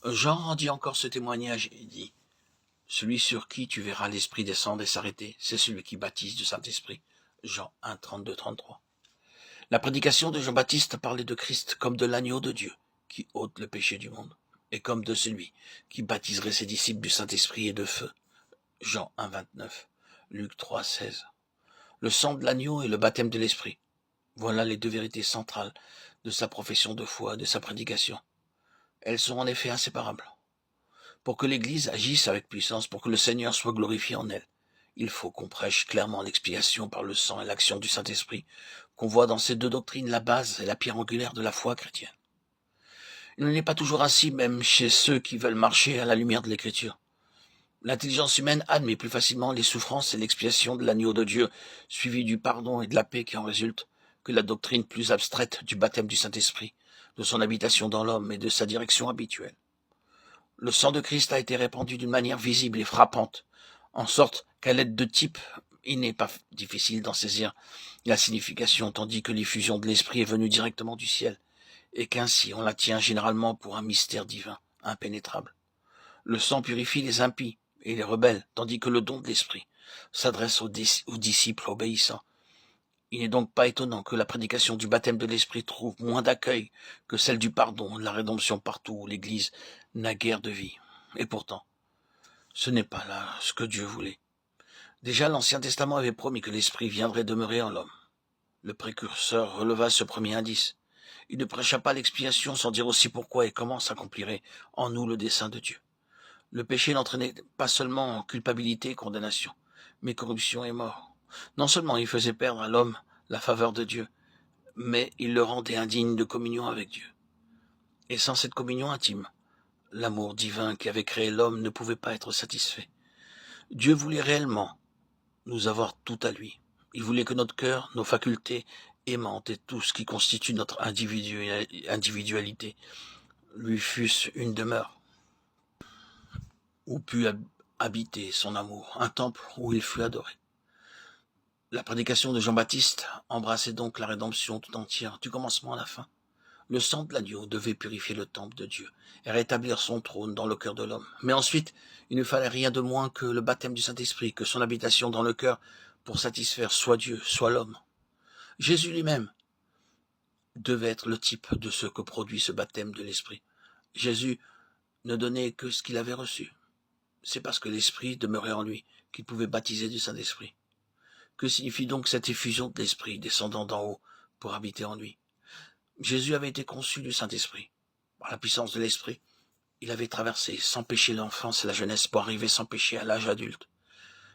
Jean rendit encore ce témoignage et dit, « Celui sur qui tu verras l'Esprit descendre et s'arrêter, c'est celui qui baptise du Saint-Esprit. » Jean 1, 32, 33. La prédication de Jean-Baptiste parlait de Christ comme de l'agneau de Dieu, qui ôte le péché du monde, et comme de celui qui baptiserait ses disciples du Saint-Esprit et de feu. Jean 1, 29, Luc 3, 16. Le sang de l'agneau et le baptême de l'Esprit. Voilà les deux vérités centrales de sa profession de foi et de sa prédication. Elles sont en effet inséparables. Pour que l'Église agisse avec puissance, pour que le Seigneur soit glorifié en elle, il faut qu'on prêche clairement l'expiation par le sang et l'action du Saint-Esprit, qu'on voit dans ces deux doctrines la base et la pierre angulaire de la foi chrétienne. Il n'en est pas toujours ainsi, même chez ceux qui veulent marcher à la lumière de l'Écriture. L'intelligence humaine admet plus facilement les souffrances et l'expiation de l'agneau de Dieu, suivi du pardon et de la paix qui en résultent, que la doctrine plus abstraite du baptême du Saint-Esprit, de son habitation dans l'homme et de sa direction habituelle. Le sang de Christ a été répandu d'une manière visible et frappante, en sorte qu'à l'aide de types, il n'est pas difficile d'en saisir la signification, tandis que l'effusion de l'Esprit est venue directement du ciel, et qu'ainsi on la tient généralement pour un mystère divin, impénétrable. Le sang purifie les impies et les rebelles, tandis que le don de l'Esprit s'adresse aux disciples obéissants. Il n'est donc pas étonnant que la prédication du baptême de l'Esprit trouve moins d'accueil que celle du pardon et de la rédemption partout où l'Église n'a guère de vie. Et pourtant, ce n'est pas là ce que Dieu voulait. Déjà, l'Ancien Testament avait promis que l'Esprit viendrait demeurer en l'homme. Le précurseur releva ce premier indice. Il ne prêcha pas l'expiation sans dire aussi pourquoi et comment s'accomplirait en nous le dessein de Dieu. Le péché n'entraînait pas seulement culpabilité et condamnation, mais corruption et mort. Non seulement il faisait perdre à l'homme la faveur de Dieu, mais il le rendait indigne de communion avec Dieu. Et sans cette communion intime, l'amour divin qui avait créé l'homme ne pouvait pas être satisfait. Dieu voulait réellement nous avoir tout à lui. Il voulait que notre cœur, nos facultés aimantes et tout ce qui constitue notre individualité lui fussent une demeure, où pût habiter son amour, un temple où il fut adoré. La prédication de Jean-Baptiste embrassait donc la rédemption tout entière, du commencement à la fin. Le sang de l'agneau devait purifier le temple de Dieu et rétablir son trône dans le cœur de l'homme. Mais ensuite, il ne fallait rien de moins que le baptême du Saint-Esprit, que son habitation dans le cœur pour satisfaire soit Dieu, soit l'homme. Jésus lui-même devait être le type de ce que produit ce baptême de l'Esprit. Jésus ne donnait que ce qu'il avait reçu. C'est parce que l'Esprit demeurait en lui qu'il pouvait baptiser du Saint-Esprit. Que signifie donc cette effusion de l'Esprit descendant d'en haut pour habiter en lui? Jésus avait été conçu du Saint-Esprit. Par la puissance de l'Esprit, il avait traversé sans péché l'enfance et la jeunesse pour arriver sans péché à l'âge adulte.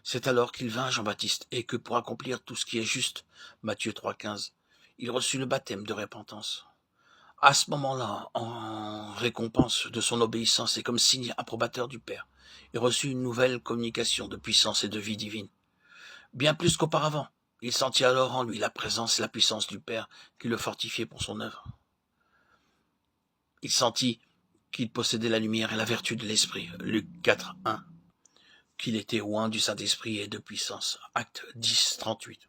C'est alors qu'il vint à Jean-Baptiste et que pour accomplir tout ce qui est juste, Matthieu 3,15, il reçut le baptême de repentance. À ce moment-là, en récompense de son obéissance et comme signe approbateur du Père, il reçut une nouvelle communication de puissance et de vie divine. Bien plus qu'auparavant, il sentit alors en lui la présence et la puissance du Père qui le fortifiait pour son œuvre. Il sentit qu'il possédait la lumière et la vertu de l'Esprit, Luc 4, 1, qu'il était oint du Saint-Esprit et de puissance, Actes 10, 38.